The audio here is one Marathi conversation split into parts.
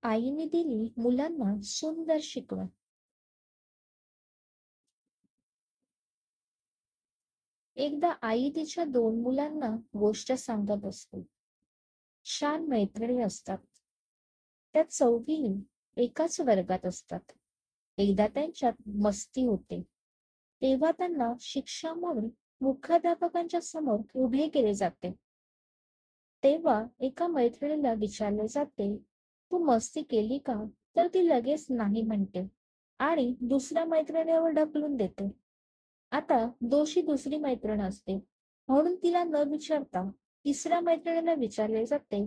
आईने दिली मुलांना सुंदर शिकवण. एकदा आई तिच्या दोन मुलांना गोष्ट सांगत असते. छान मैत्रिणी असतात. त्या चौघीही एकाच वर्गात असतात. एकदा त्यांच्यात मस्ती होते. तेव्हा त्यांना शिक्षा म्हणून मुख्याध्यापकांच्या समोर उभे केले जाते. तेव्हा एका मैत्रिणीला विचारले जाते, तू मस्ती केली का? तर ती लगेच नाही म्हणते आणि दुसऱ्या मैत्रिणीवर ढकलून देते. आता दोषी दुसरी मैत्रीण असते, म्हणून तिला न विचारता तिसऱ्या मैत्रिणीला विचारले जाते.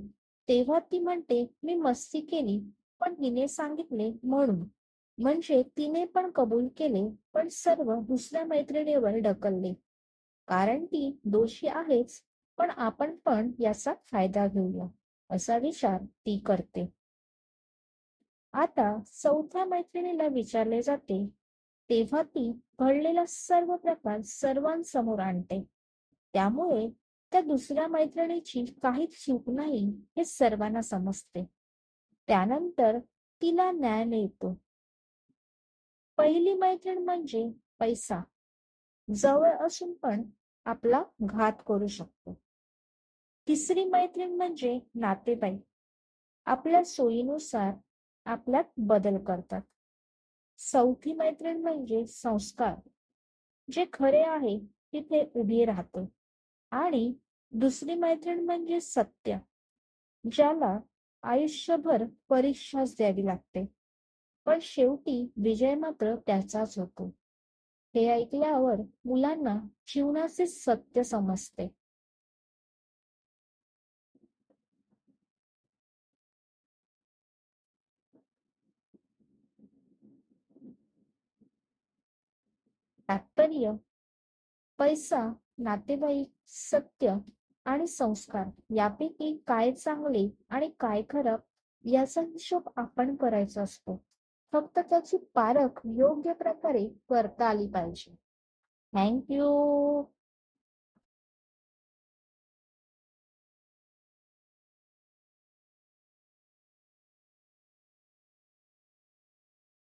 तेव्हा ती म्हणते, मी मस्ती केली, पण हिने सांगितले म्हणून. म्हणजे तिने पण कबूल केले, पण सर्व दुसऱ्या मैत्रिणीवर ढकलले. कारण ती दोषी आहेच, पण आपण पण याचा फायदा घेऊया, असा विचार ती करते. आता चौथ्या मैत्रिणीला विचारले जाते. तेव्हा ती घडलेला सर्व प्रकार सर्वांसमोर आणते. त्यामुळे त्या दुसऱ्या मैत्रिणीची काहीच चूक नाही हे सर्वांना समजते. त्यानंतर तिला न्याय मिळतो. पहिली मैत्रीण म्हणजे पैसा, जवळ असून पण आपला घात करू शकतो. तिसरी मैत्रीण म्हणजे नातेवाईक, आपल्या सोयीनुसार आपल्यात बदल करतात. चौथी मैत्रीण म्हणजे संस्कार, जे खरे आहे तिथे उभी राहते. आणि दुसरी मैत्रीण म्हणजे सत्य, ज्याला आयुष्यभर परीक्षाच द्यावी लागते, पण शेवटी विजय मात्र त्याचाच होतो. हे ऐकल्यावर मुलांना जीवनाचे सत्य समजते. तात्पर्य: पैसा, नातेवाईक, सत्य आणि संस्कार यापैकी काय चांगले आणि काय खराब याचा हिशोब आपण करायचा असतो. फक्त त्याची पारख योग्य प्रकारे करता आली पाहिजे. Thank you.